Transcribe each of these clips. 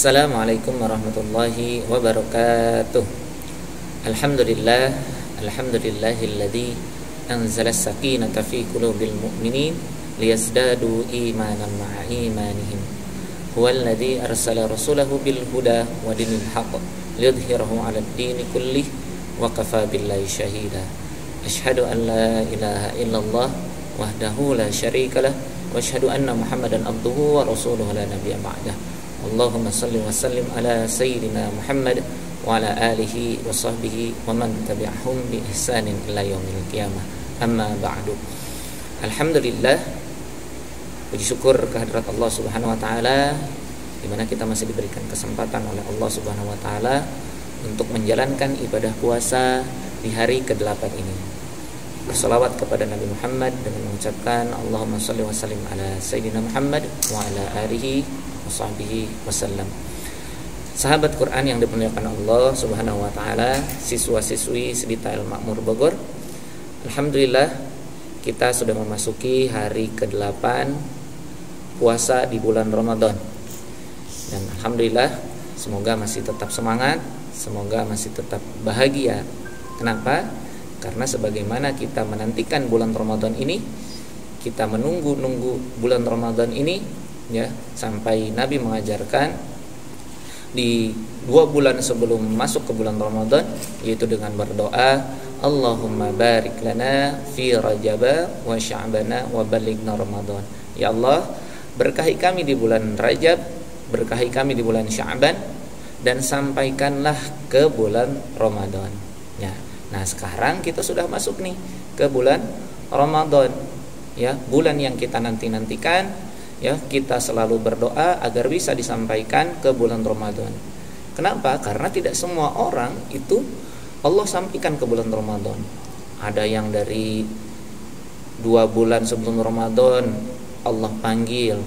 Assalamualaikum warahmatullahi wabarakatuh. Alhamdulillahilladzi anzala as-sakinata fi qulubil mu'minin liyazdadu imanan ma'a imanihim. Huwallazi arsala rasulahu bil huda wa dinil haqq liyudhhirahu 'alad dini kullih wa kafa billahi shahida. Asyhadu an la ilaha illallah wahdahu la syarikalah wa asyhadu anna Muhammadan abduhu wa rasuluhu la nabiyya ba'dah. Allahumma salli wa sallim ala sayyidina Muhammad wa ala alihi wa sahbihi wa man tabi'ahum bi ihsanin ila yaumil qiyamah. Amma ba'du. Alhamdulillah, puji syukur kehadirat Allah Subhanahu wa taala di mana kita masih diberikan kesempatan oleh Allah Subhanahu wa taala untuk menjalankan ibadah puasa di hari ke-8 ini. Berselawat kepada Nabi Muhammad dengan mengucapkan Allahumma shalli wa sallim ala sayyidina Muhammad wa ala alihi wa sahbihi wasallam. Sahabat Quran yang dimuliakan Allah Subhanahu wa taala, siswa-siswi Sedita Al-Makmur Bogor, alhamdulillah kita sudah memasuki hari ke-8 puasa di bulan Ramadan. Dan alhamdulillah semoga masih tetap semangat, semoga masih tetap bahagia. Kenapa? Karena sebagaimana kita menantikan bulan Ramadan ini, kita menunggu bulan Ramadan ini ya, sampai Nabi mengajarkan di 2 bulan sebelum masuk ke bulan Ramadan, yaitu dengan berdoa Allahumma barik lana fi Rajab wa Sya'bana wa balighna Ramadan. Ya Allah, berkahi kami di bulan Rajab, berkahi kami di bulan Sya'ban, dan sampaikanlah ke bulan Ramadan ya. Nah sekarang kita sudah masuk nih ke bulan Ramadan ya, bulan yang kita nanti-nantikan ya. Kita selalu berdoa agar bisa disampaikan ke bulan Ramadan. Kenapa? Karena tidak semua orang itu Allah sampaikan ke bulan Ramadan. Ada yang dari 2 bulan sebelum Ramadan Allah panggil,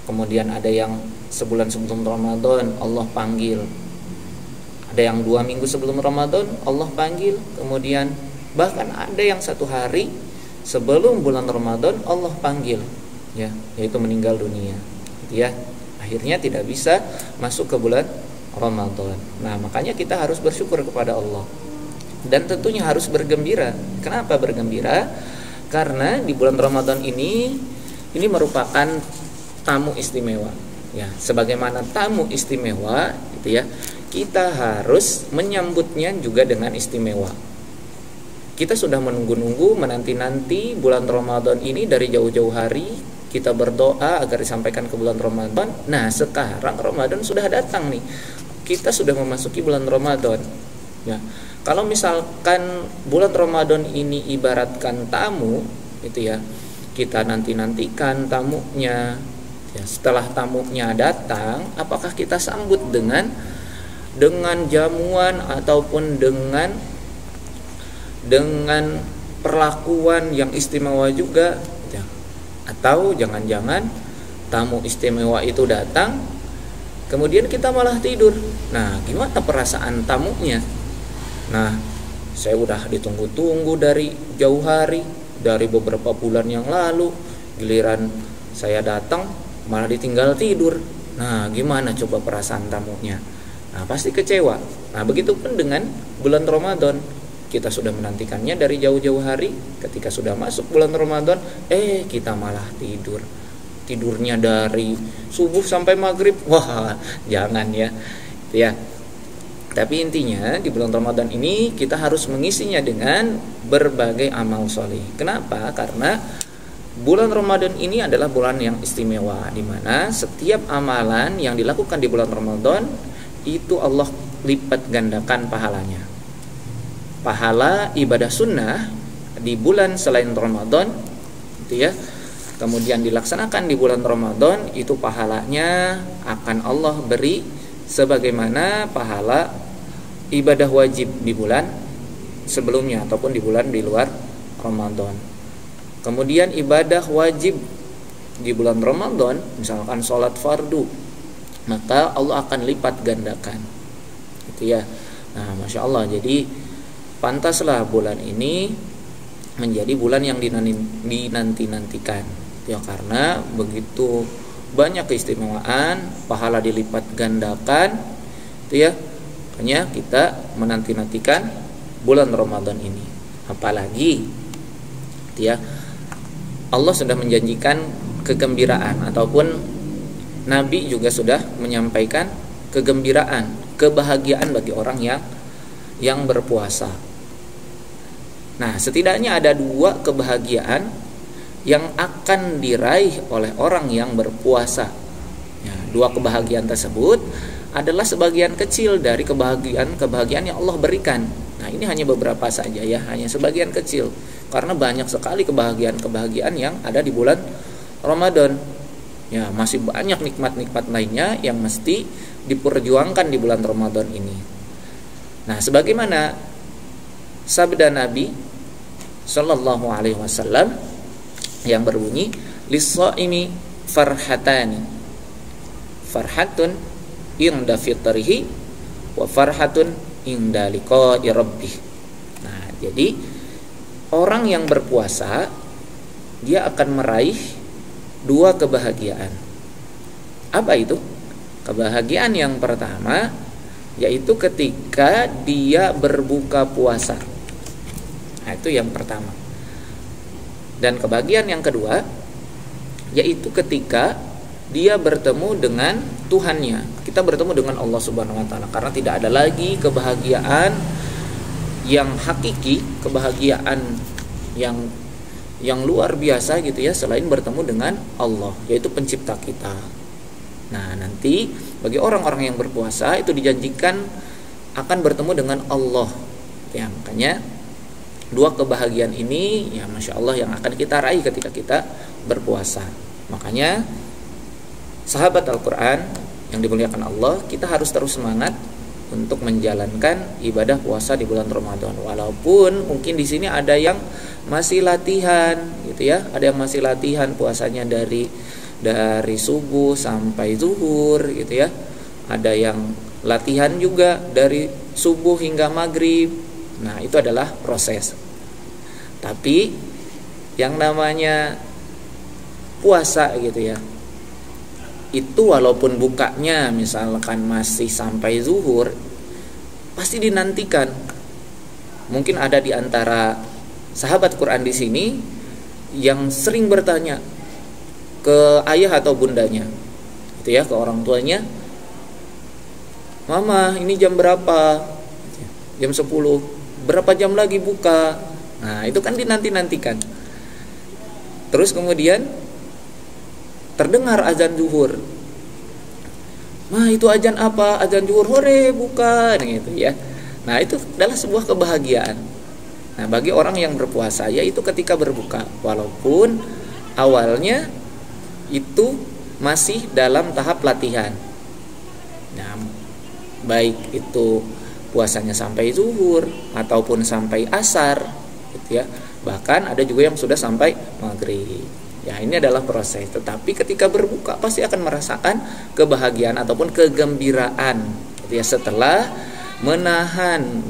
kemudian ada yang sebulan sebelum Ramadan Allah panggil, ada yang 2 minggu sebelum Ramadan Allah panggil, kemudian bahkan ada yang 1 hari sebelum bulan Ramadan Allah panggil ya, yaitu meninggal dunia ya. Akhirnya tidak bisa masuk ke bulan Ramadan. Nah makanya kita harus bersyukur kepada Allah dan tentunya harus bergembira. Kenapa bergembira? Karena di bulan Ramadan ini merupakan tamu istimewa ya. Sebagaimana tamu istimewa gitu ya, kita harus menyambutnya juga dengan istimewa. Kita sudah menunggu-nunggu, menanti-nanti bulan Ramadan ini dari jauh-jauh hari. Kita berdoa agar disampaikan ke bulan Ramadan. Nah sekarang Ramadan sudah datang nih, kita sudah memasuki bulan Ramadan ya. Kalau misalkan bulan Ramadan ini ibaratkan tamu gitu ya, kita nanti-nantikan tamunya ya. Setelah tamunya datang, apakah kita sambut dengan jamuan ataupun dengan perlakuan yang istimewa juga ya? Atau jangan-jangan tamu istimewa itu datang kemudian kita malah tidur. Nah gimana perasaan tamunya? Nah saya udah ditunggu-tunggu dari jauh hari, dari beberapa bulan yang lalu, giliran saya datang malah ditinggal tidur. Nah gimana coba perasaan tamunya? Nah pasti kecewa. Nah begitupun dengan bulan Ramadan, kita sudah menantikannya dari jauh-jauh hari. Ketika sudah masuk bulan Ramadan, kita malah tidur. Tidurnya dari subuh sampai maghrib. Wah jangan ya ya. Tapi intinya di bulan Ramadan ini kita harus mengisinya dengan berbagai amal soleh. Kenapa? Karena bulan Ramadan ini adalah bulan yang istimewa, di mana setiap amalan yang dilakukan di bulan Ramadan itu Allah lipat gandakan pahalanya. Pahala ibadah sunnah di bulan selain Ramadan itu ya, kemudian dilaksanakan di bulan Ramadan, itu pahalanya akan Allah beri sebagaimana pahala ibadah wajib di bulan sebelumnya ataupun di bulan di luar Ramadan. Kemudian ibadah wajib di bulan Ramadan, misalkan sholat fardu, maka Allah akan lipat gandakan gitu ya. Nah Masya Allah, jadi pantaslah bulan ini menjadi bulan yang dinanti-nantikan ya, karena begitu banyak keistimewaan, pahala dilipat gandakan, itu ya. Makanya kita menanti-nantikan bulan Ramadan ini. Apalagi itu ya, Allah sudah menjanjikan kegembiraan, ataupun Nabi juga sudah menyampaikan kegembiraan, kebahagiaan bagi orang yang berpuasa. Nah, setidaknya ada 2 kebahagiaan yang akan diraih oleh orang yang berpuasa. Ya, 2 kebahagiaan tersebut adalah sebagian kecil dari kebahagiaan yang Allah berikan. Nah, ini hanya beberapa saja ya, hanya sebagian kecil. Karena banyak sekali kebahagiaan yang ada di bulan Ramadan. Ya, masih banyak nikmat-nikmat lainnya yang mesti diperjuangkan di bulan Ramadan ini. Nah, sebagaimana sabda Nabi sallallahu alaihi wasallam yang berbunyi, lis-shaimi farhatani, farhatun inda fitrihi wa farhatun inda liqa'i rabbih. Nah, jadi orang yang berpuasa dia akan meraih 2 kebahagiaan. Apa itu? Kebahagiaan yang pertama yaitu ketika dia berbuka puasa. Nah, itu yang pertama. Dan kebahagiaan yang kedua yaitu ketika dia bertemu dengan Tuhannya. Kita bertemu dengan Allah Subhanahu wa taala, karena tidak ada lagi kebahagiaan yang hakiki, kebahagiaan yang luar biasa gitu ya, selain bertemu dengan Allah, yaitu pencipta kita. Nah, nanti bagi orang-orang yang berpuasa itu dijanjikan akan bertemu dengan Allah. Ya, makanya 2 kebahagiaan ini ya Masya Allah yang akan kita raih ketika kita berpuasa. Makanya sahabat Al-Quran yang dimuliakan Allah, kita harus terus semangat untuk menjalankan ibadah puasa di bulan Ramadan. Walaupun mungkin di sini ada yang masih latihan gitu ya, ada yang masih latihan puasanya dari subuh sampai zuhur gitu ya. Ada yang latihan juga dari subuh hingga maghrib. Nah, itu adalah proses. Tapi yang namanya puasa gitu ya, itu walaupun bukanya misalkan masih sampai zuhur, pasti dinantikan. Mungkin ada di antara sahabat Quran di sini yang sering bertanya ke ayah atau bundanya, gitu ya, ke orang tuanya, "Mama, ini jam berapa?" "Jam 10. Berapa jam lagi buka?" Nah, itu kan dinanti-nantikan. Terus kemudian terdengar azan zuhur. "Mah, itu azan apa?" "Azan zuhur, hore buka." Gitu ya. Nah, itu adalah sebuah kebahagiaan. Nah, bagi orang yang berpuasa yaitu ketika berbuka, walaupun awalnya itu masih dalam tahap latihan. Nah, baik itu puasanya sampai zuhur ataupun sampai asar gitu ya. Bahkan ada juga yang sudah sampai maghrib. Ya, ini adalah proses. Tetapi ketika berbuka pasti akan merasakan kebahagiaan ataupun kegembiraan gitu ya, setelah menahan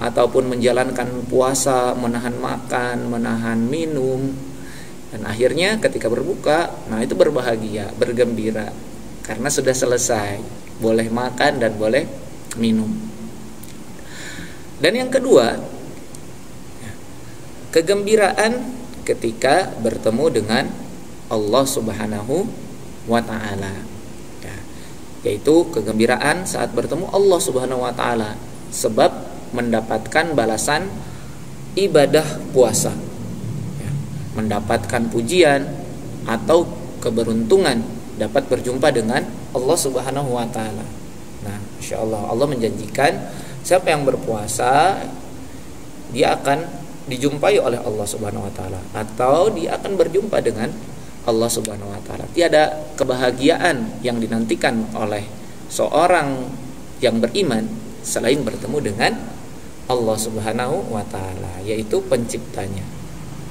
ataupun menjalankan puasa, menahan makan, menahan minum, dan akhirnya ketika berbuka, nah itu berbahagia, bergembira karena sudah selesai, boleh makan dan boleh minum. Dan yang kedua, kegembiraan ketika bertemu dengan Allah Subhanahu wa taala. Ya, yaitu kegembiraan saat bertemu Allah Subhanahu wa taala sebab mendapatkan balasan ibadah puasa. Ya, mendapatkan pujian atau keberuntungan dapat berjumpa dengan Allah Subhanahu wa taala. Nah, insyaallah Allah menjanjikan siapa yang berpuasa dia akan dijumpai oleh Allah Subhanahu wa taala atau dia akan berjumpa dengan Allah Subhanahu wa taala. Tiada kebahagiaan yang dinantikan oleh seorang yang beriman selain bertemu dengan Allah Subhanahu wa taala, yaitu penciptanya.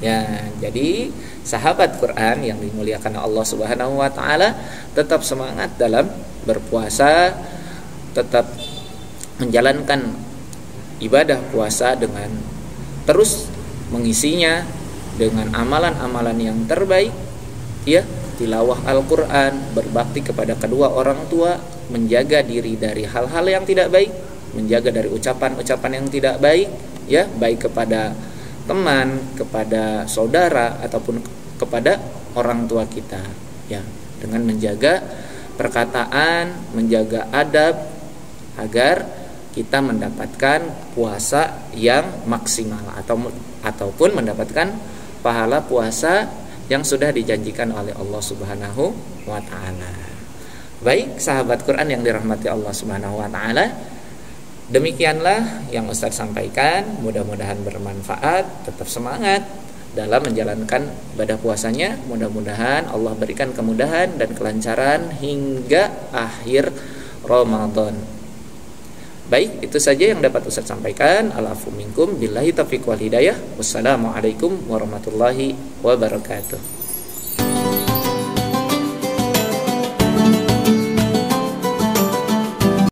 Ya, jadi sahabat Quran yang dimuliakan Allah Subhanahu wa taala tetap semangat dalam berpuasa, tetap menjalankan ibadah puasa dengan terus mengisinya dengan amalan-amalan yang terbaik ya, tilawah Al-Quran, berbakti kepada kedua orang tua, menjaga diri dari hal-hal yang tidak baik, menjaga dari ucapan-ucapan yang tidak baik, ya, baik kepada teman, kepada saudara, ataupun kepada orang tua kita, ya, dengan menjaga perkataan, menjaga adab, agar kita mendapatkan puasa yang maksimal ataupun mendapatkan pahala puasa yang sudah dijanjikan oleh Allah Subhanahu wa taala. Baik, sahabat Quran yang dirahmati Allah Subhanahu wa taala, demikianlah yang Ustaz sampaikan. Mudah-mudahan bermanfaat. Tetap semangat dalam menjalankan ibadah puasanya. Mudah-mudahan Allah berikan kemudahan dan kelancaran hingga akhir Ramadan. Baik, itu saja yang dapat Ustaz sampaikan. Al-afu minkum billahi taufiq wal hidayah. Wassalamualaikum warahmatullahi wabarakatuh.